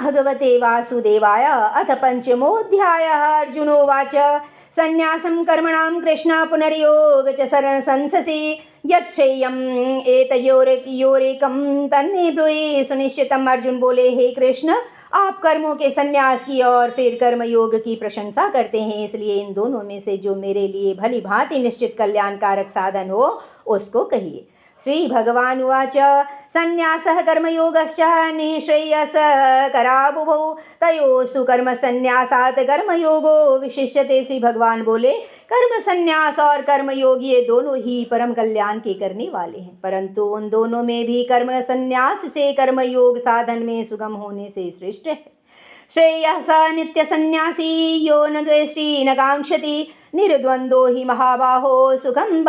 भगवते वासुदेवाय अथ पंचमोऽध्यायः। अर्जुनोवाच संन्यासं कर्मणां कृष्ण पुनर्योग च संससि यच्छ्रेयम् एतयोरेकं तन्मे ब्रूहि सुनिश्चितम्। अर्जुन बोले, हे कृष्ण, आप कर्मों के संन्यास की और फिर कर्मयोग की प्रशंसा करते हैं, इसलिए इन दोनों में से जो मेरे लिए भली भांति निश्चित कल्याणकारक साधन हो उसको कहिए। श्री भगवान उवाच संन्यासः कर्मयोगश्च निःश्रेयसकरावुभौ तयोस्तु कर्म संन्यासात् कर्मयोगो विशिष्यते। श्री भगवान बोले, कर्म संन्यास और कर्मयोग ये दोनों ही परम कल्याण के करने वाले हैं, परंतु उन दोनों में भी कर्म संन्यास से कर्मयोग साधन में सुगम होने से श्रेष्ठ है। श्रेयः स नित्य सन्यासी यो न द्वेष्टि न कांक्षति निर्द्वंद्वो ही महाबाहो सुखम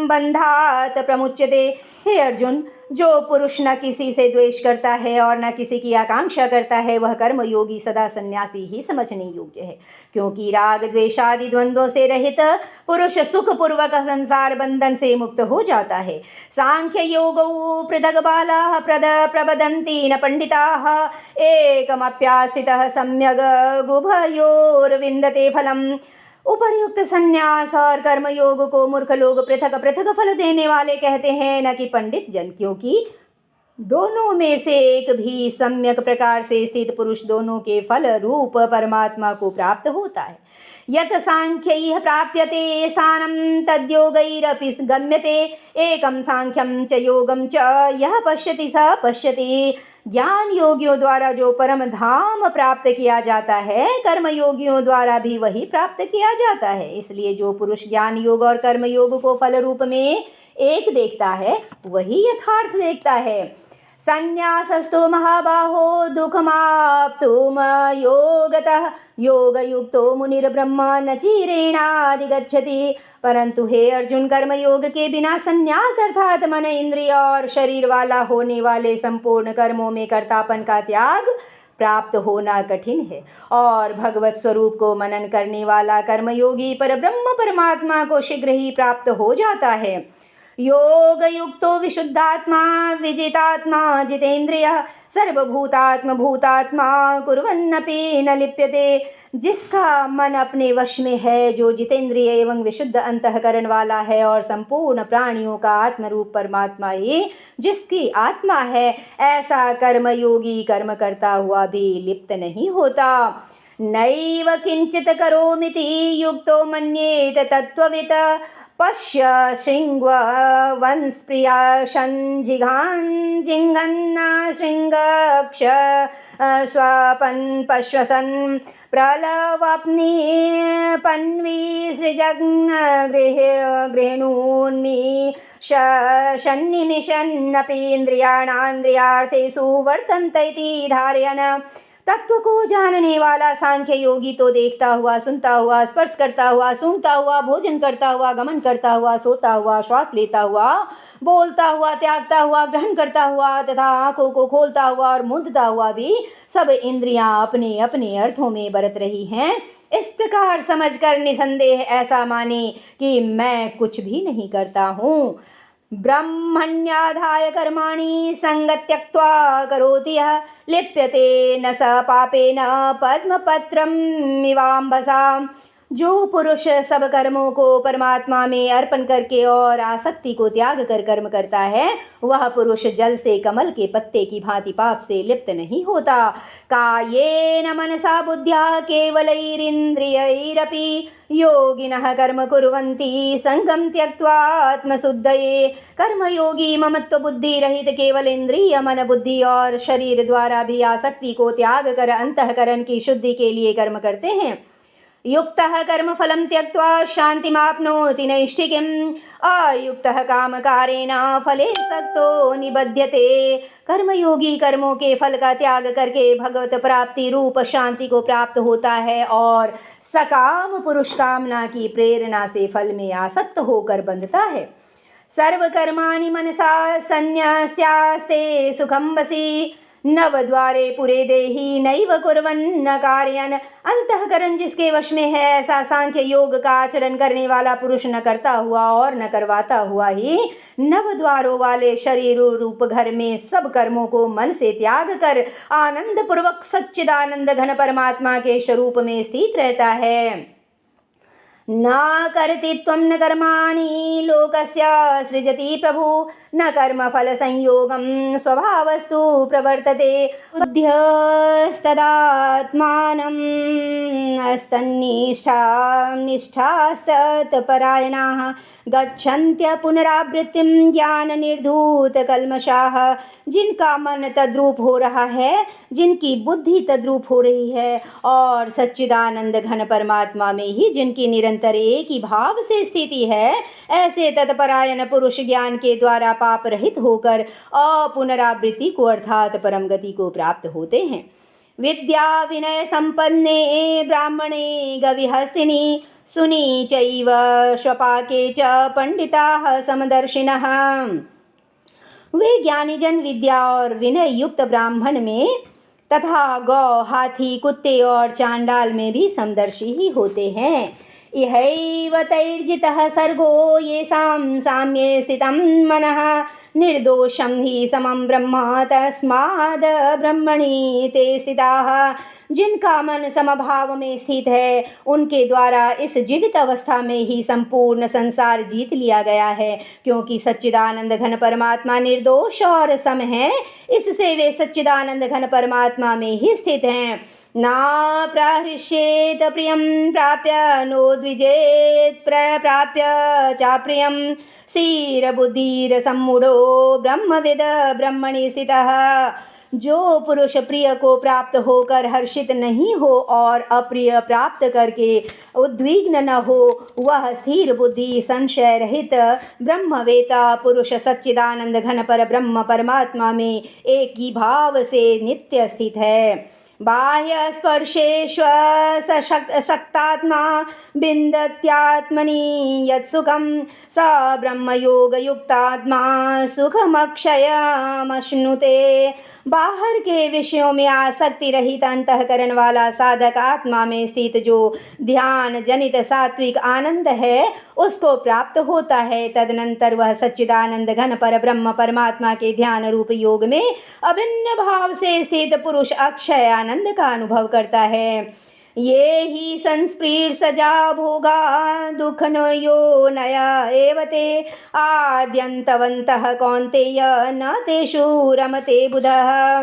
बंधात प्रमुच्यते। हे अर्जुन, जो पुरुष न किसी से द्वेष करता है और न किसी की आकांक्षा करता है, वह कर्मयोगी सदा सन्यासी ही समझने योग्य है, क्योंकि राग द्वेषादि द्वंद्वों से रहित पुरुष सुख पूर्वक संसार बंधन से मुक्त हो जाता है। सांख्य योगौ पृथग बालाः प्रवदन्ति न पंडिताः एकमप्यास्थितः सम्यग् उभयोर्विन्दते फलम्। उपर्युक्त संन्यास और कर्मयोग को मूर्ख लोग पृथक पृथक फल देने वाले कहते हैं, न कि पंडित जन, क्योंकि दोनों में से एक भी सम्यक प्रकार से स्थित पुरुष दोनों के फल रूप परमात्मा को प्राप्त होता है। यत सांख्यैः प्राप्यते सानं तद्योगैरपि गम्यते एकम सांख्यम च योगम च यह पश्यति स पश्यति। ज्ञान योगियों द्वारा जो परम धाम प्राप्त किया जाता है, कर्म योगियों द्वारा भी वही प्राप्त किया जाता है। इसलिए जो पुरुष ज्ञान योग और कर्म योग को फल रूप में एक देखता है, वही यथार्थ देखता है। संन्यासस्तु महाबाहो दुःखमाप्तुम योगतः योगयुक्तो मुनिर्ब्रह्म न चिरेणाधिगच्छति। परंतु हे अर्जुन, कर्मयोग के बिना संन्यास अर्थात मन इंद्रिय और शरीर वाला होने वाले संपूर्ण कर्मों में कर्तापन का त्याग प्राप्त होना कठिन है, और भगवत स्वरूप को मनन करने वाला कर्मयोगी परब्रह्म परमात्मा को शीघ्र ही प्राप्त हो जाता है। योग युक्तो विशुद्धात्मा विजितात्मा जितेन्द्रियः सर्वभूतात्म भूतात्मा कुर्वन्नपि न लिप्यते। जिसका मन अपने वश में है, जो जितेंद्रिय एवं विशुद्ध अंतःकरण वाला है और संपूर्ण प्राणियों का आत्मरूप परमात्मा ही जिसकी आत्मा है, ऐसा कर्मयोगी कर्म करता हुआ भी लिप्त नहीं होता। नैव किंचित करोमिति युक्तो मन्येत तत्त्ववित् पश्य शृङ्गवंस्प्रिया संजिघान् जिघन्न शृङ्गक्ष स्वपन् पश्वसन् प्रलवाप्नि पन्वी सृजग्न गृह्णून्नि सन्निमिषन्नपि इन्द्रियाणान्द्रियार्थेषु वर्तन्ते इति धारयन्। तत्व को जानने वाला सांख्य योगी तो देखता हुआ, सुनता हुआ, स्पर्श करता हुआ, सूंघता हुआ, भोजन करता हुआ, गमन करता हुआ, सोता हुआ, श्वास लेता हुआ, बोलता हुआ, त्यागता हुआ, ग्रहण करता हुआ तथा आंखों को खोलता हुआ और मूंदता हुआ भी सब इंद्रियां अपने अपने अर्थों में बरत रही हैं। इस प्रकार समझकर निसंदेह ऐसा माने कि मैं कुछ भी नहीं करता हूँ। ब्रह्मण्याधाय कर्माणि संगं त्यक्त्वा करोति यः लिप्यते न स पापेन पद्मपत्रम् इवाम्भसा। जो पुरुष सब कर्मों को परमात्मा में अर्पण करके और आसक्ति को त्याग कर कर्म करता है, वह पुरुष जल से कमल के पत्ते की भांति पाप से लिप्त नहीं होता। कायेन मनसा बुद्ध्या केवलैरिन्द्रियैरपि योगिनः कर्म कुर्वन्ति संगं त्यक्त्वा आत्मशुद्धये। कर्मयोगी ममत्व बुद्धि रहित केवल इंद्रिय मन बुद्धि और शरीर द्वारा भी आसक्ति को त्याग कर अंतःकरण की शुद्धि के लिए कर्म करते हैं। युक्तः कर्म फलं त्यक्त्वा शान्तिमाप्नोति नैष्ठिकीम् अयुक्तः कामकारेण फले सक्तो निबध्यते। कर्मयोगी कर्मों के फल का त्याग करके भगवत प्राप्ति रूप शांति को प्राप्त होता है और सकाम पुरुष कामना की प्रेरणा से फल में आसक्त होकर बंधता है। सर्वकर्माणि मनसा संन्यस्यास्ते सुखं वसी नवद्वारे पुरे देहि नैव कुर्वन्न कार्यन। अंतःकरण जिसके वश में है, ऐसा सांख्य योग का आचरण करने वाला पुरुष न करता हुआ और न करवाता हुआ ही नवद्वारों वाले शरीर रूप घर में सब कर्मों को मन से त्याग कर आनंद पूर्वक सच्चिदानंद घन परमात्मा के स्वरूप में स्थित रहता है। न कर्ति त्वं न कर्माणि लोकस्य सृजति प्रभु, न कर्म फल संयोगं स्वभावस्तु प्रवर्तते। बुद्ध्यस्तदात्मानम् निष्ठास्तत्परायणाः गच्छन्त्य पुनरावृत्तिं ज्ञान निर्धूत कल्मषाः। जिनका मन तद्रूप हो रहा है, जिनकी बुद्धि तद्रूप हो रही है और सच्चिदानंद घन परमात्मा में ही जिनकी निरंतर एक ही भाव से स्थिति है, ऐसे तत्परायण पुरुष ज्ञान के द्वारा पाप रहित होकर अपुनरावृत्ति को अर्थात परम गति को प्राप्त होते हैं। विद्या विनय संपन्ने ब्राह्मणे गविहस्तिनि सुनी चैव स्वपाके च पंडिताः समदर्शिनः। वे ज्ञानी जन विद्या और विनय युक्त ब्राह्मण में तथा गौ, हाथी, कुत्ते और चांडाल में भी समदर्शी ही होते हैं। इहैव तैर्जितः सर्गो येषां साम्ये स्थितं मनः निर्दोषं हि समं ब्रह्म तस्माद् ब्रह्मणि ते स्थिताः। जिनका मन समभाव में स्थित है, उनके द्वारा इस जीवित अवस्था में ही संपूर्ण संसार जीत लिया गया है, क्योंकि सच्चिदानंद घन परमात्मा निर्दोष और सम है। इससे वे सच्चिदानंद घन परमात्मा में ही स्थित हैं। ना प्रहृष्येत प्रियं प्राप्य नो द्विजेत प्राप्य चाप्रियं स्थिरबुद्धिर सम्मूढ़ो ब्रह्मविद ब्रह्मणि स्थितः। जो पुरुष प्रिय को प्राप्त होकर हर्षित नहीं हो और अप्रिय प्राप्त करके उद्विग्न न हो, वह स्थिर बुद्धि संशय रहित ब्रह्मवेता पुरुष सच्चिदानंद घन पर ब्रह्म परमात्मा में एक ही भाव से नित्य स्थित है। बाह्य स्पर्शेष्व सशक्तात्मा बिंदत्यात्मनि यत्सुखं स ब्रह्मयोग युक्तात्मा सुखमक्षयमश्नुते। बाहर के विषयों में आसक्ति रहित अंतःकरण वाला साधक आत्मा में स्थित जो ध्यान जनित सात्विक आनंद है, उसको प्राप्त होता है। तदनंतर वह सच्चिदानंद घन पर ब्रह्म परमात्मा के ध्यान रूप योग में अभिन्न भाव से स्थित पुरुष अक्षय आनंद का अनुभव करता है। ये ही संस्पृशजा भोगा दुःखनो यो नया एवते आद्यन्तवन्तः कौन्तेय न तेषु रमते बुधः।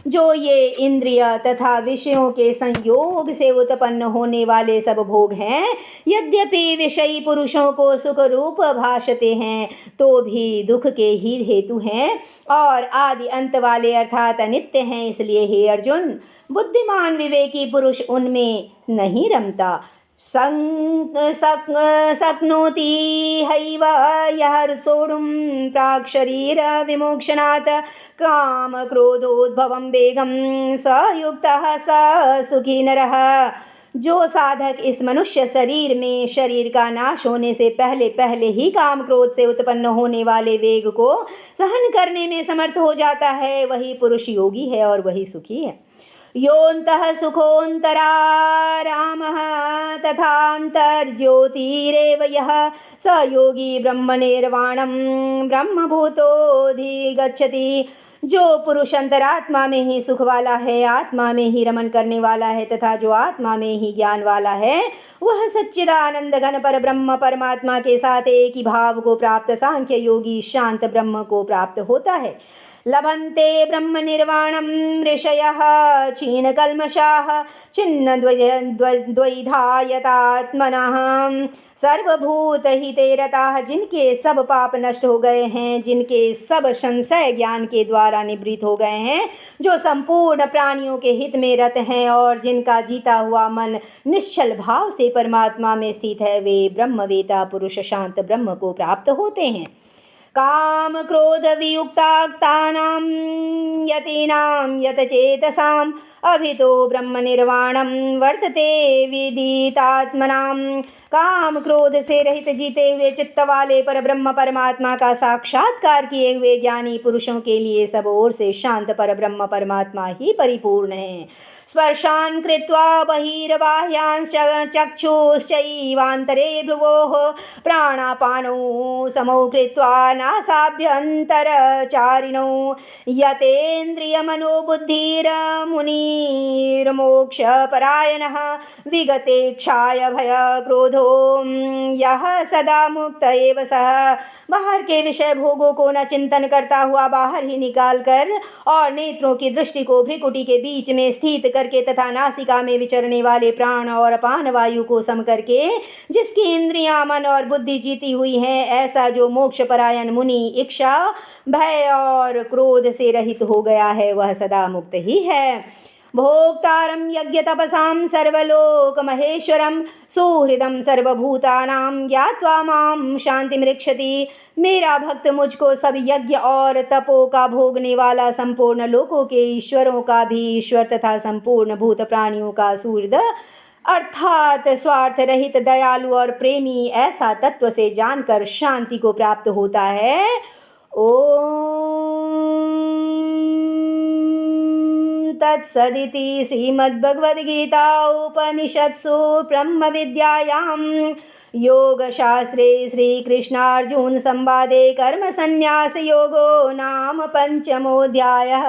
जो ये इंद्रिय तथा विषयों के संयोग से उत्पन्न होने वाले सब भोग हैं, यद्यपि विषयी पुरुषों को सुख रूप भाषते हैं, तो भी दुख के ही हेतु हैं और आदि अंत वाले अर्थात अनित्य हैं। इसलिए हे अर्जुन, बुद्धिमान विवेकी पुरुष उनमें नहीं रमता। शक्नोति हैव यः सोढुं प्राक् शरीर विमोक्षणात् काम क्रोधोद्भवं वेगं स युक्तः स सुखी नरः। जो साधक इस मनुष्य शरीर में शरीर का नाश होने से पहले पहले ही काम क्रोध से उत्पन्न होने वाले वेग को सहन करने में समर्थ हो जाता है, वही पुरुष योगी है और वही सुखी है। योऽन्तः सुखोऽन्तरारामः तथान्तर्ज्योतिरेव यः स योगी ब्रह्मनिर्वाणं ब्रह्मभूतोऽधिगच्छति। जो पुरुष अंतरात्मा में ही सुख वाला है, आत्मा में ही रमन करने वाला है तथा जो आत्मा में ही ज्ञान वाला है, वह सच्चिदानंद घन पर ब्रह्म परमात्मा के साथ एक ही भाव को प्राप्त सांख्य योगी शांत ब्रह्म को प्राप्त होता है। लभन्ते ब्रह्म निर्वाणं ऋषयः क्षीणकल्मषाः छिन्न द्वैधायतात्मनः सर्वभूतहिते रताः। जिनके सब पाप नष्ट हो गए हैं, जिनके सब संशय ज्ञान के द्वारा निवृत्त हो गए हैं, जो संपूर्ण प्राणियों के हित में रत हैं और जिनका जीता हुआ मन निश्चल भाव से परमात्मा में स्थित है, वे ब्रह्मवेता पुरुष शांत ब्रह्म को प्राप्त होते हैं। काम क्रोध वियुक्ताक्तानां यतीनां यतचेतसाम् अभितो ब्रह्म निर्वाणम वर्तते विदितात्मनां। काम क्रोध से रहित जीते हुए चित्त वाले पर ब्रह्म परमात्मा का साक्षात्कार किए हुए ज्ञानी पुरुषों के लिए सब ओर से शांत पर ब्रह्म परमात्मा ही परिपूर्ण है। स्पर्शान् कृत्वा बहिर्बाह्यांश्च चक्षुश्चैवान्तरे भ्रुवोः प्राणापानौ समौ कृत्वा नासाभ्यन्तरचारिणौ यतेन्द्रियमनोबुद्धिर्मुनिर्मोक्षपरायणः विगतेक्षाय भयक्रोधो यः सदा मुक्त एव सः। बाहर के विषय भोगों को न चिंतन करता हुआ बाहर ही निकाल कर और नेत्रों की दृष्टि को भ्रिकुटी के बीच में स्थित करके तथा नासिका में विचरने वाले प्राण और अपान वायु को सम करके जिसकी इंद्रियां मन और बुद्धि जीती हुई हैं, ऐसा जो मोक्ष परायण मुनि इच्छा भय और क्रोध से रहित हो गया है वह सदा मुक्त ही है। भोक्तारं यज्ञ तपसां सर्वलोक महेश्वरं सुहृदं सर्वभूतानां ज्ञात्वा मां शांतिमृक्षति। मेरा भक्त मुझको सब यज्ञ और तपो का भोगने वाला संपूर्ण लोकों के ईश्वरों का भी ईश्वर तथा संपूर्ण भूत प्राणियों का सुहृद अर्थात स्वार्थ रहित दयालु और प्रेमी ऐसा तत्व से जानकर शांति को प्राप्त होता है। तत्सदिति श्रीमद्भगवद्गीता उपनिषत्सु ब्रह्म विद्यायां योगशास्त्रे श्रीकृष्णार्जुन संवादे कर्म संन्यास योगो नाम पंचमोऽध्यायः।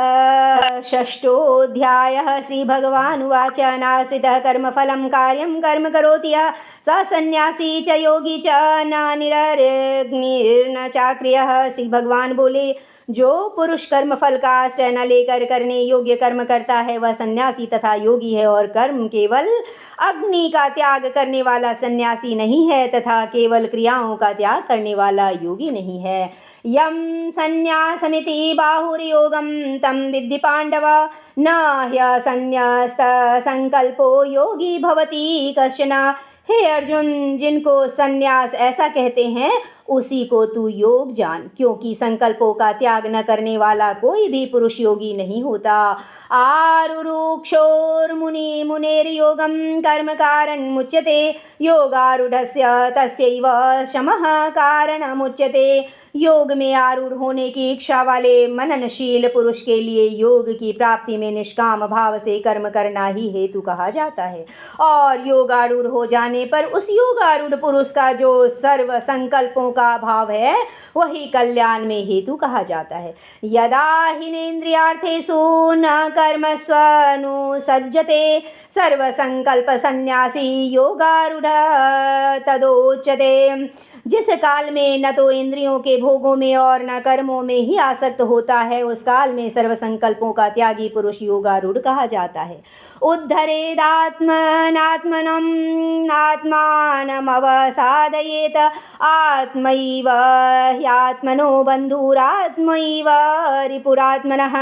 षष्ठोऽध्यायः श्रीभगवानुवाच नाश्रितः कर्मफलं कार्यं कर्म करोति यः स सन्यासी च योगी च न निरग्निर्न चाक्रियः। श्री भगवान बोले, जो पुरुष कर्म फल का आश्रय न लेकर करने योग्य कर्म करता है वह सन्यासी तथा योगी है, और कर्म केवल अग्नि का त्याग करने वाला सन्यासी नहीं है तथा केवल क्रियाओं का त्याग करने वाला योगी नहीं है। यम संन्यासमिति बाहुर्योगम तम विद्धि पांडव न ह्यसन्न्यास संकल्पो योगी भवति कश्चन। हे अर्जुन, जिनको सन्यास ऐसा कहते हैं उसी को तू योग जान, क्योंकि संकल्पों का त्याग न करने वाला कोई भी पुरुष योगी नहीं होता। आरुरुक्षोर्मुनि मुनेर्योगं कर्म कारण मुच्यते योगारूढ़स्य तस्यैव शमः कारणमुच्यते। योग में आरूढ़ होने की इच्छा वाले मननशील पुरुष के लिए योग की प्राप्ति में निष्काम भाव से कर्म करना ही हेतु कहा जाता है, और योगारूढ़ हो जाने पर उस योगारूढ़ पुरुष का जो सर्व संकल्पों का भाव है वही कल्याण में हेतु कहा जाता है। यदा हिनेन्द्रियार्थेषु न कर्मस्वनुसज्जते सर्व संकल्प सन्यासी योगारूढ़ तदोच्यते। जिस काल में न तो इंद्रियों के भोगों में और न कर्मों में ही आसक्त होता है उस काल में सर्व संकल्पों का त्यागी पुरुष योगारूढ़ कहा जाता है। उद्धरेदात्मनात्मनं नात्मानमवसादयेत आत्मैव ह्यात्मनो बन्धुरात्मैव रिपुरात्मनः।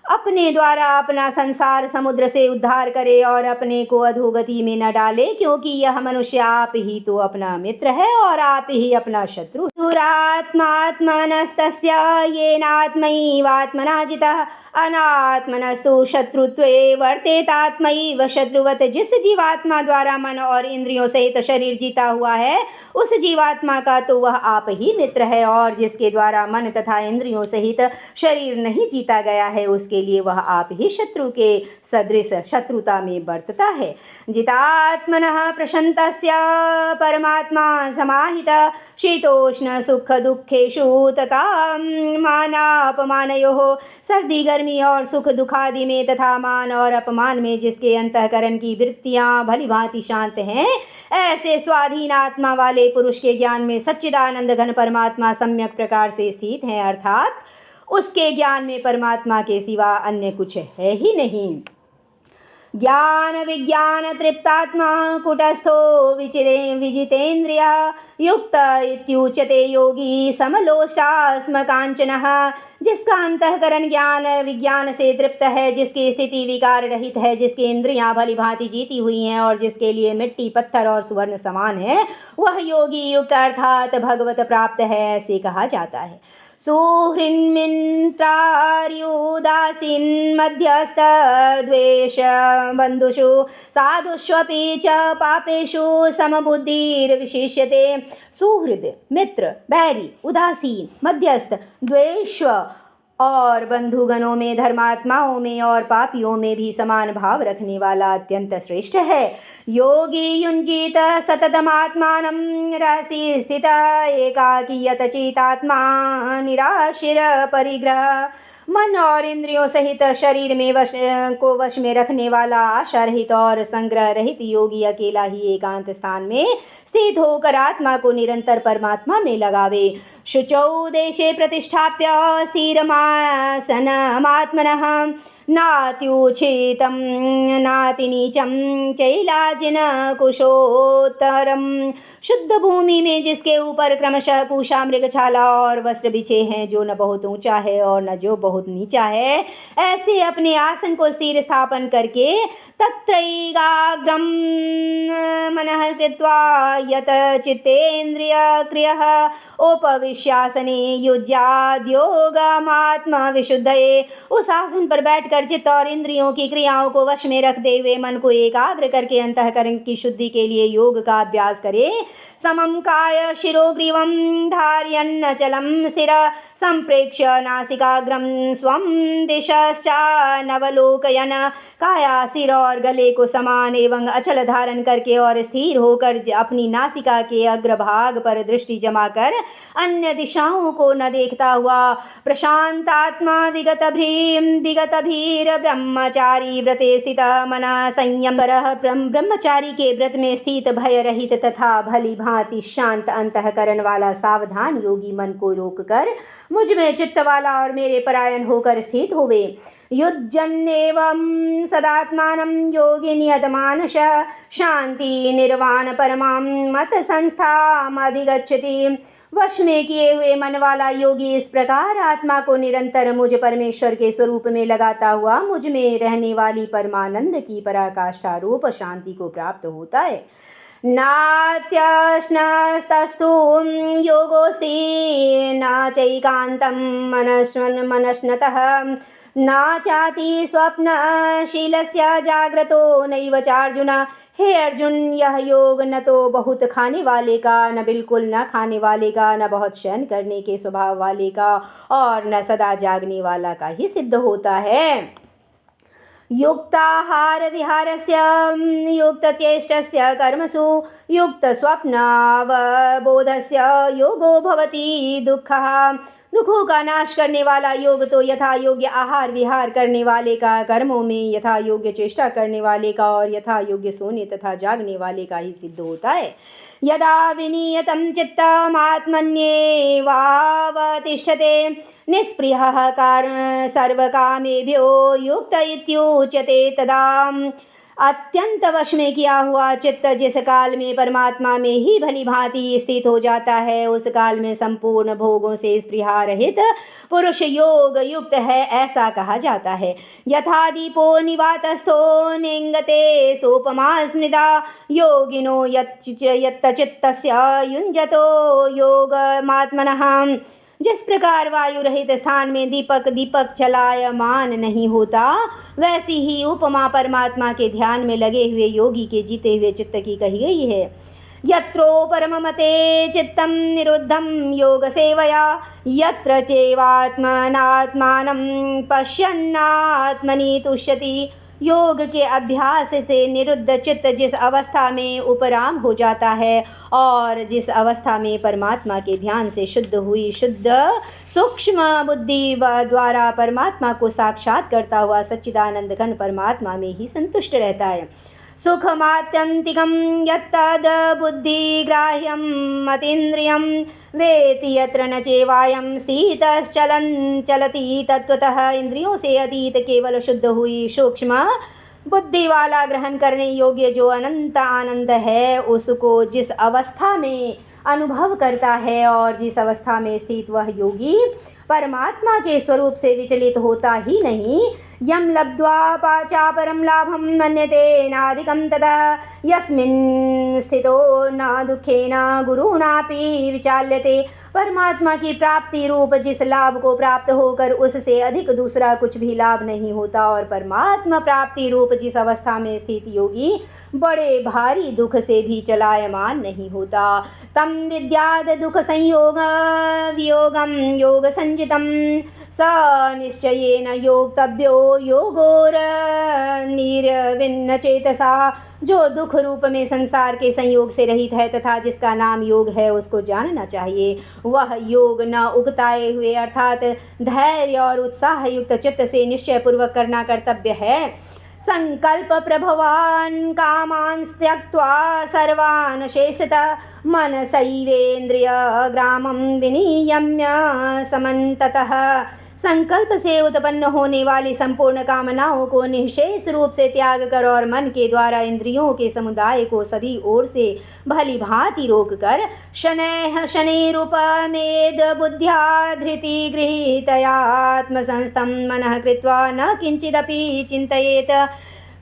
अपने द्वारा अपना संसार समुद्र से उद्धार करे और अपने को अधोगति में न डाले, क्योंकि यह मनुष्य आप ही तो अपना मित्र है और आप ही अपना शत्रु। दुरात्मात्मनस्तस्य येनात्मैवात्मना जितः अनात्मनस्तु शत्रुत्वे वर्तेतात्मैव शत्रुवत्। जिस जीवात्मा द्वारा मन और इंद्रियों सहित शरीर जीता हुआ है उस जीवात्मा का तो वह आप ही मित्र है, और जिसके द्वारा मन तथा इंद्रियों सहित शरीर नहीं जीता गया है उसके लिए वह आप ही शत्रु के सदृश शत्रुता में बरतता है। जितात्मनः प्रशान्तस्य परमात्मा समाहित शीतोष्ण सुख दुखेषु तथा मानापमानयोः। सर्दी गर्मी और सुख दुखादि में तथा मान और अपमान में जिसके अंतःकरण की वृत्तियां भली भांति शांत हैं, ऐसे स्वाधीन आत्मा वाले पुरुष के ज्ञान में सच्चिदानंद घन परमात्मा सम्यक प्रकार से स्थित हैं, अर्थात उसके ज्ञान में परमात्मा के सिवा अन्य कुछ है ही नहीं। ज्ञान विज्ञान तृप्तात्मा कुटस्थो विजितेन्द्रिय युक्त इत्युच्यते योगी समलोष्टास्म कांचनः। जिसका अंतःकरण ज्ञान विज्ञान से तृप्त है, जिसकी स्थिति विकार रहित है, जिसकी इंद्रियां भली भांति जीती हुई हैं और जिसके लिए मिट्टी पत्थर और सुवर्ण समान है, वह योगी युक्त अर्थात भगवत प्राप्त है, ऐसे कहा जाता है। सुहृन्मित्रार्युदासीन् मध्यस्थद्वेष बन्धुषु साधुष्वपि च पापेषु समबुद्धिर्विशिष्यते। सुहृद मित्र, बैरी, उदासीन, मध्यस्थ, द्वेष्व और बंधुगणों में, धर्मात्माओं में और पापियों में भी समान भाव रखने वाला अत्यंत श्रेष्ठ है। योगी युञ्जीत सततमात्मानं रसि स्थित एकाकी यतचितात्मा निराशिर परिग्रह। मन और इंद्रियों सहित शरीर में वश में रखने वाला आशा रहित और संग्रह रहित योगी अकेला ही एकांत स्थान में स्थित होकर आत्मा को निरंतर परमात्मा में लगावे। शुचौ देशे प्रतिष्ठाप्य स्थिरमासनमात्मनः नात्युचितं नातिनीचं चैलाजिन कुशोत्तरम। शुद्ध भूमि में जिसके ऊपर क्रमशः पूषा मृगछाला और वस्त्र बिछे हैं, जो न बहुत ऊंचा है और न जो बहुत नीचा है, ऐसे अपने आसन को स्थिर स्थापन करके तत्रैकाग्रं मनः कृत्वा यत चित्तेन्द्रिय क्रियः उपविश्यासने युज्याद्योगमात्म विशुद्धये। उस आसन पर बैठकर चित्त और इंद्रियों की क्रियाओं को वश में रखते हुए मन को एकाग्र करके अंतःकरण की शुद्धि के लिए योग का अभ्यास करे। समं काय शिरोग्रीवं धारयन्नचलं स्थिर संप्रेक्ष्य नासिकाग्रं स्वं दिशश्चानवलोकयन्। काया, सिर और गले को समान एवं अचल धारण करके और स्थिर होकर अपनी नासिका के अग्रभाग पर दृष्टि जमाकर अन्य दिशाओं को न देखता हुआ प्रशांतात्मा विगतभीर ब्रह्मचारी व्रते स्थित मन संयमरः। ब्रह्मचारी के व्रत में स्थित भय रहित तथा भली भांति शांत अंतःकरण वाला सावधान योगी मन को रोककर मुझ में चित्त वाला और मेरे परायण होकर स्थित होवे। युज्जन्नेवं सदात्मानं योगी नियतमानस शांति निर्वाण परमां मत संस्थामधिगच्छति। वश में किए हुए मन वाला योगी इस प्रकार आत्मा को निरंतर मुझ परमेश्वर के स्वरूप में लगाता हुआ मुझ में रहने वाली परमानंद की पराकाष्ठा रूप शांति को प्राप्त होता है। नात्यश्नस्तस्तु योगोऽस्ति न चैकान्तं मनश्नतः न चाति स्वप्नशीलस्य जाग्रतो नैव चार्जुन। हे अर्जुन, यह योग न तो बहुत खाने वाले का, न बिल्कुल न खाने वाले का, न बहुत शयन करने के स्वभाव वाले का और न सदा जागने वाला का ही सिद्ध होता है। युक्ताहार विहारस्य युक्तचेष्टस्य कर्मसु युक्तस्वप्नावबोधस्य योगो भवति दुःखः। दुखों का नाश करने वाला योग तो यथा योग्य आहार विहार करने वाले का, कर्मों में यथा योग्य चेष्टा करने वाले का और यथा योग्य सोने तथा जागने वाले का ही सिद्ध होता है। यदा विनीयतं चित्तमात्मन्येवावतिष्ठते निस्पृहः सर्वकामेभ्यो युक्त इत्युच्यते तदा। अत्यंत वश में किया हुआ चित्त जिस काल में परमात्मा में ही भली भांति स्थित हो जाता है, उस काल में संपूर्ण भोगों से स्पृहा रहित पुरुष योग युक्त है, ऐसा कहा जाता है। यथा दीपो निवातस्थो निंगते सोपमा स्मृता योगिनो यत्तचित्तस्य युञ्जतो योगमात्मनः। जिस प्रकार वायु रहित स्थान में दीपक चलायमान नहीं होता, वैसी ही उपमा परमात्मा के ध्यान में लगे हुए योगी के जीते हुए चित्त की कही गई है। यत्रो परममते चित्तं निरुद्धं योग सेवया यत्र चैवात्मनात्मानं पश्यन्नात्मनि तुष्यति। योग के अभ्यास से निरुद्ध चित्त जिस अवस्था में उपराम हो जाता है और जिस अवस्था में परमात्मा के ध्यान से शुद्ध हुई शुद्ध सूक्ष्म बुद्धि द्वारा परमात्मा को साक्षात करता हुआ सच्चिदानंद घन परमात्मा में ही संतुष्ट रहता है। सुखमात्यंतिकं यत्तद् बुद्धिग्राह्यं मतीन्द्रियं वेति यत्र न चेवायं स्थितश्चलन् चलति तत्वतः। इंद्रियों से अतीत केवल शुद्ध हुई सूक्ष्म बुद्धि वाला ग्रहण करने योग्य जो अनंत आनंद है उसको जिस अवस्था में अनुभव करता है और जिस अवस्था में स्थित वह योगी परमात्मा के स्वरूप से विचलित होता ही नहीं। यम लब्ध्वा पाचा परम लाभम मन्यते नाधिकम तदा यस्मिन् स्थितो न दुखेन गुरुणापि विचाल्यते। परमात्मा की प्राप्ति रूप जिस लाभ को प्राप्त होकर उससे अधिक दूसरा कुछ भी लाभ नहीं होता और परमात्मा प्राप्ति रूप जिस अवस्था में स्थित योगी बड़े भारी दुख से भी चलायमान नहीं होता। तम विद्याद दुख संयोग वियोगम योग संजितम स निश्चयेन योक्तव्यो योगोर निर्विन्न चेतसा। जो दुख रूप में संसार के संयोग से रहित है तथा जिसका नाम योग है उसको जानना चाहिए। वह योग न उगताए हुए अर्थात धैर्य और उत्साह युक्त चित्त से निश्चय पूर्वक करना कर्तव्य है। संकल्प प्रभवान कामान त्यक्त्वा सर्वान् शेषतः मनसैवेन्द्रिय ग्रामं विनियम्य समन्ततः। संकल्प से उत्पन्न होने वाली संपूर्ण कामनाओं को निःशेष रूप से त्याग कर और मन के द्वारा इंद्रियों के समुदाय को सभी ओर से भली भांति रोक कर शनैः शनैरुपमेद बुद्ध्या धृति गृहीतयात्म संस्थं मनः कृत्वा न किंचिदपि चिंतयेत।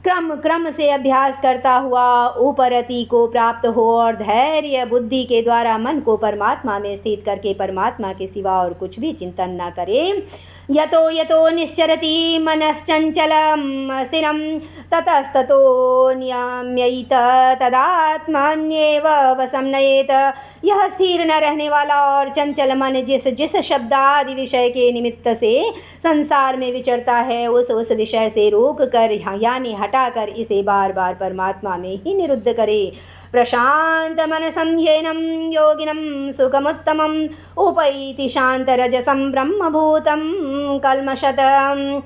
क्रम से अभ्यास करता हुआ उपरति को प्राप्त हो और धैर्य बुद्धि के द्वारा मन को परमात्मा में स्थित करके परमात्मा के सिवा और कुछ भी चिंतन न करे। यतो यतो निश्चरति मनश्चंचलम स्थिरम ततस्ततो नियम्येत तदात्मन्येव वशं नयेत। यह स्थिर न रहने वाला और चंचल मन जिस जिस शब्दादि विषय के निमित्त से संसार में विचरता है उस विषय से रोक कर यानी हटाकर इसे बार बार परमात्मा में ही निरुद्ध करे। प्रशांत मनसं ह्येनं योगिनं सुखमुत्तमम् उपैति शांतरजसं ब्रह्मभूतं कल्मषतम्।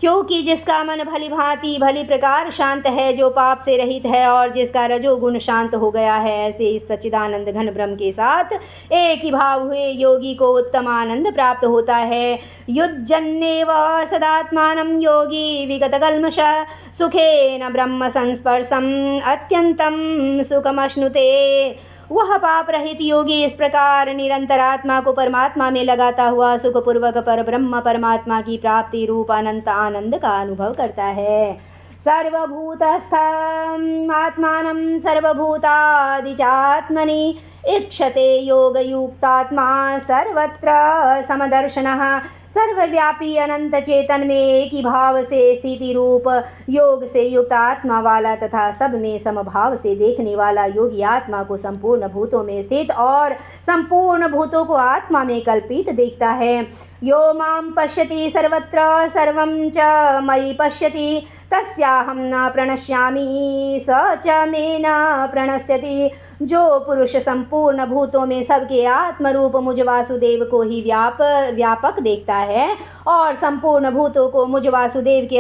क्योंकि जिसका मन भली भांति भली प्रकार शांत है जो पाप से रहित है और जिसका रजोगुण शांत हो गया है ऐसे इस सच्चिदानंद घन ब्रह्म के साथ एक ही भाव हुए योगी को उत्तम आनंद प्राप्त होता है। युज्जन्नेव सदात्मानं योगी विगत कल्मष सुखेन ब्रह्म संस्पर्शम अत्यंतम सुखमश्नुते। वह पाप रहित योगी इस प्रकार निरंतर आत्मा को परमात्मा में लगाता हुआ सुखपूर्वक पर ब्रह्म परमात्मा की प्राप्ति रूप अनंत आनंद का अनुभव करता है। सर्वभूतस्थम् आत्मानं सर्वभूतादिचात्मनि इक्षते योगयुक्तात्मा सर्वत्र समदर्शनः। सर्वव्यापी अनंत चेतन में एक ही भाव से स्थिति रूप योग से युक्त आत्मा वाला तथा सब में समभाव से देखने वाला योगी आत्मा को संपूर्ण भूतों में स्थित और संपूर्ण भूतों को आत्मा में कल्पित देखता है। यो मां पश्यति सर्वत्र सर्वं च मयि पश्यति तस्याहं न प्रणश्यामि स च मे न प्रणश्यति। जो पुरुष संपूर्ण भूतों में सबके आत्मरूप मुझ वासुदेव को ही व्यापक देखता है और संपूर्ण भूतों को मुझ वासुदेव के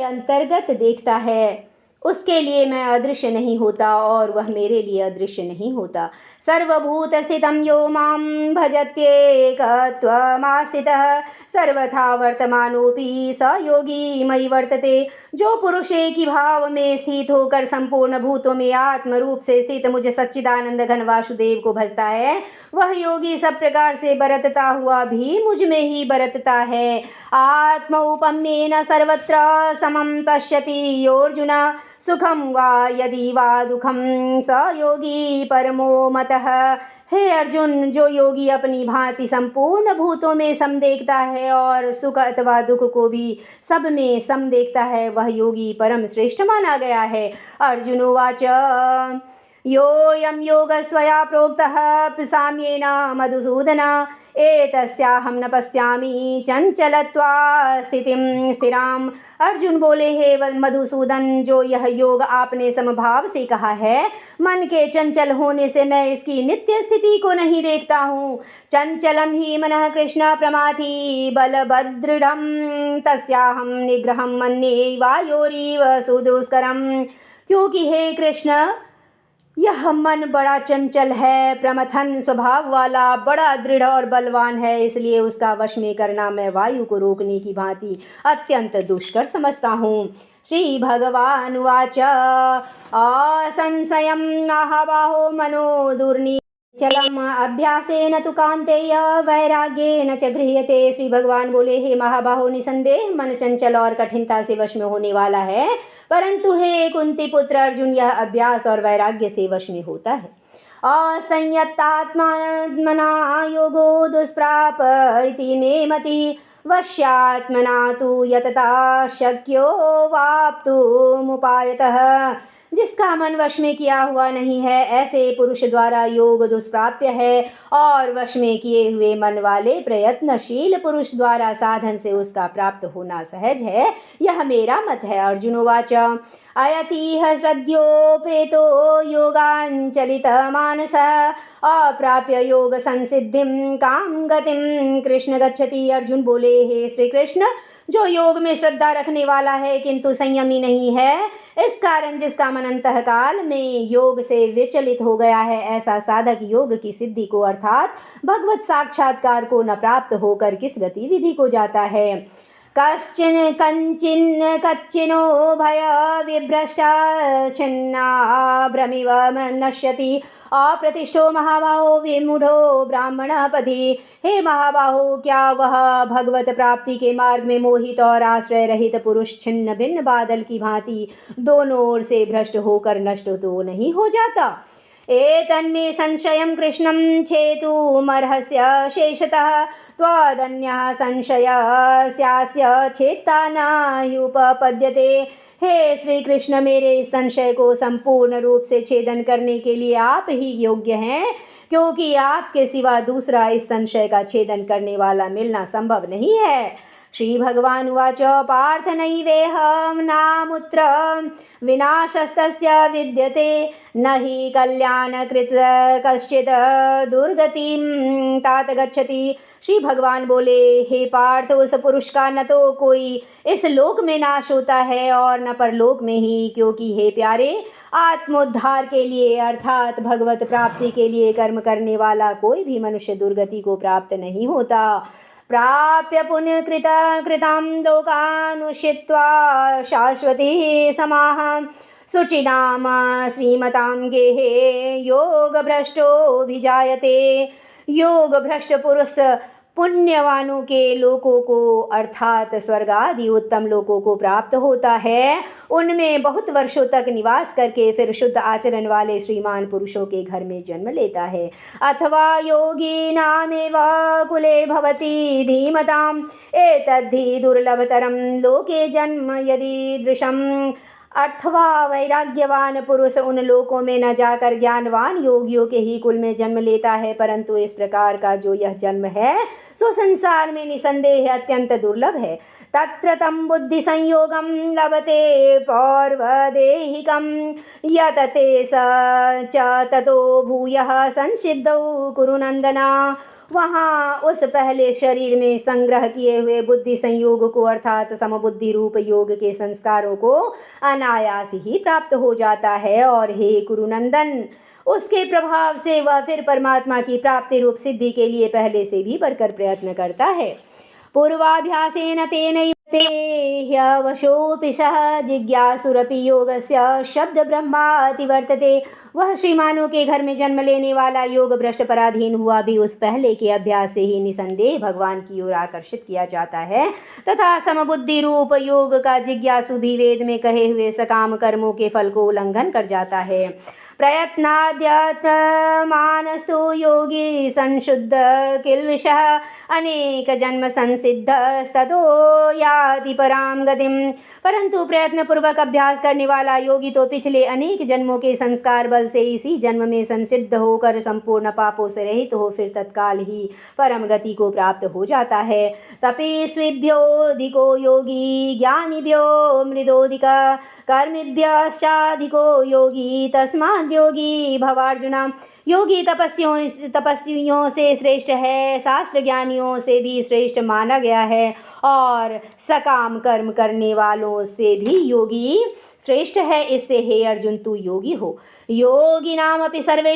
अंतर्गत देखता है उसके लिए मैं अदृश्य नहीं होता और वह मेरे लिए अदृश्य नहीं होता। सर्वभूत स्थितं यो मां भजत्येकत्वमास्थितः सर्वथा वर्तमानोऽपि स योगी मयि वर्तते। जो पुरुष एक ही भाव में स्थित होकर संपूर्ण भूतों में आत्म रूप से स्थित मुझ सच्चिदानंद घन वासुदेव को भजता है वह योगी सब प्रकार से बरतता हुआ भी मुझ में ही बरतता है। आत्मौपम्येन सर्वत्र समं पश्यति योऽर्जुन सुखम वा यदि वा दुखम स योगी परमो मतः। हे अर्जुन, जो योगी अपनी भांति संपूर्ण भूतों में सम देखता है और सुख अथवा दुख को भी सब में सम देखता है वह योगी परम श्रेष्ठ माना गया है। अर्जुन उवाच योऽयं योगस्त्वया प्रोक्तः साम्येन मधुसूदन एतस्याहं न पश्यामि चंचलत्वा स्थितिं स्थिराम। अर्जुन बोले, हे मधुसूदन, जो यह योग आपने समभाव से कहा है मन के चंचल होने से मैं इसकी नित्य स्थिति को नहीं देखता हूँ। चंचलम ही मनः कृष्ण प्रमाथि बलभद्रढ़ तस्याहं निग्रहं मन्ये वायोरीव सुदुष्करम। क्योंकि हे कृष्ण, यह मन बड़ा चंचल है, प्रमथन स्वभाव वाला, बड़ा दृढ़ और बलवान है, इसलिए उसका वश में करना मैं वायु को रोकने की भांति अत्यंत दुष्कर समझता हूँ। श्री भगवानुवाच असंशयं महाबाहो मनो दुर्निचलम् अभ्यासेन तु कान्तेय वैराग्येन च गृह्यते। श्री भगवान बोले, हे महाबाहो, निसंदेह मन चंचल और कठिनता से वश में होने वाला है, परंतु हे कुंती पुत्र अर्जुन, यह अभ्यास और वैराग्य से वश में होता है। असंयत्तात्मना योगो दुष्प्राप इति मे मति वश्यात्मना तु यतता शक्यो वाप्तुमुपायतः। जिसका मन वश में किया हुआ नहीं है, ऐसे पुरुष द्वारा योग दुष्प्राप्य है, और वश में किए हुए मन वाले प्रयत्नशील पुरुष द्वारा साधन से उसका प्राप्त होना सहज है। यह मेरा मत है। अर्जुनोवाच अयतीह श्रद्धयोपेतो योगाञ्चलित मानस अप्राप्य योग संसिद्धिं काम गतिं कृष्ण गच्छति। अर्जुन बोले, हे श्री कृष्ण, जो योग में श्रद्धा रखने वाला है किंतु संयमी नहीं है, इस कारण जिसका मन अंतःकाल में योग से विचलित हो गया है, ऐसा साधक योग की सिद्धि को अर्थात भगवत साक्षात्कार को न प्राप्त होकर किस गतिविधि को जाता है। कश्चिन कच्चिनो भय विभ्रष्टा छिन्ना भ्रमिव नश्यति अप्रतिष्ठो महाबाहो विमूढ़ो ब्राह्मणपति। हे महाबाहो, क्या वह भगवत प्राप्ति के मार्ग में मोहित और आश्रय रहित पुरुष छिन्न भिन्न बादल की भांति दोनों ओर से भ्रष्ट होकर नष्ट तो नहीं हो जाता? एतन्मे संशयं कृष्णं छेतुमर्हस्य शेषतः त्वदन्यः संशयस्यास्य छेत्ता न ह्युपपद्यते। हे श्री कृष्ण, मेरे इस संशय को संपूर्ण रूप से छेदन करने के लिए आप ही योग्य हैं, क्योंकि आपके सिवा दूसरा इस संशय का छेदन करने वाला मिलना संभव नहीं है। श्री भगवानुवाच पार्थ नैवेह नामुत्र विनाशस्तस्य विद्यते न हि कल्याणकृत कश्चित् दुर्गतिं तात गच्छति। श्री भगवान बोले, हे पार्थ, उस पुरुष का न तो कोई इस लोक में नाश होता है और न परलोक में ही, क्योंकि हे प्यारे, आत्मोद्धार के लिए अर्थात भगवत प्राप्ति के लिए कर्म करने वाला कोई भी मनुष्य दुर्गति को प्राप्त नहीं होता। प्राप्य पुण्य कृतां लोकानुषित्वा शाश्वती समाः शुचिनाम श्रीमतां गेहे योग भ्रष्टोऽभिजायते। योग भ्रष्ट पुरुष पुण्यवानों के लोकों को अर्थात स्वर्ग आदि उत्तम लोकों को प्राप्त होता है। उनमें बहुत वर्षों तक निवास करके फिर शुद्ध आचरण वाले श्रीमान पुरुषों के घर में जन्म लेता है। अथवा योगी नामेव कुले भवति धीमताम् एतद्धि दुर्लभतरं लोके जन्म यदीदृशम्। अथवा वैराग्यवान पुरुष उन लोकों में न जाकर ज्ञानवान योगियों के ही कुल में जन्म लेता है, परंतु इस प्रकार का जो यह जन्म है सो संसार में निसंदेह अत्यंत दुर्लभ है। तत्र तं बुद्धि संयोगं लभते पौर्वदेहिकं यतते स च ततो भूयः संसिद्धौ कुरु नंदना। वहाँ उस पहले शरीर में संग्रह किए हुए बुद्धि संयोग को अर्थात समबुद्धि रूप योग के संस्कारों को अनायास ही प्राप्त हो जाता है, और हे कुरुनंदन, उसके प्रभाव से वह फिर परमात्मा की प्राप्ति रूप सिद्धि के लिए पहले से भी बढ़कर प्रयत्न करता है। पूर्वाभ्यासेन तेन ह्यवशोऽपि सः जिज्ञासुरपि योगस्य शब्द ब्रह्माति वर्तते। वह श्रीमानों के घर में जन्म लेने वाला योग भ्रष्ट पराधीन हुआ भी उस पहले के अभ्यास से ही निसंदेह भगवान की ओर आकर्षित किया जाता है, तथा समबुद्धि रूप योग का जिज्ञासु भी वेद में कहे हुए सकाम कर्मों के फल को उल्लंघन कर जाता है। प्रयत्नाद्यतमानस्तु योगी संशुद्ध किल्विषः अनेक जन्म संसिद्ध ततो याति पराम गतिम। परंतु प्रयत्न पूर्वक अभ्यास करने वाला योगी तो पिछले अनेक जन्मों के संस्कार बल से इसी जन्म में संसिद्ध होकर संपूर्ण पापों से रहित हो फिर तत्काल ही परम गति को प्राप्त हो जाता है। तपस्विभ्योऽधिको योगी ज्ञानिभ्यो मृदोऽधिक कर्मिभ्यश्चाधिको योगी तस्माद् योगी भवार्जुन। योगी तपस्वियों से श्रेष्ठ है, शास्त्र ज्ञानियों से भी श्रेष्ठ माना गया है और सकाम कर्म करने वालों से भी योगी श्रेष्ठ है। इससे हे अर्जुन तू योगी हो। योगी नाम अपि सर्वेषां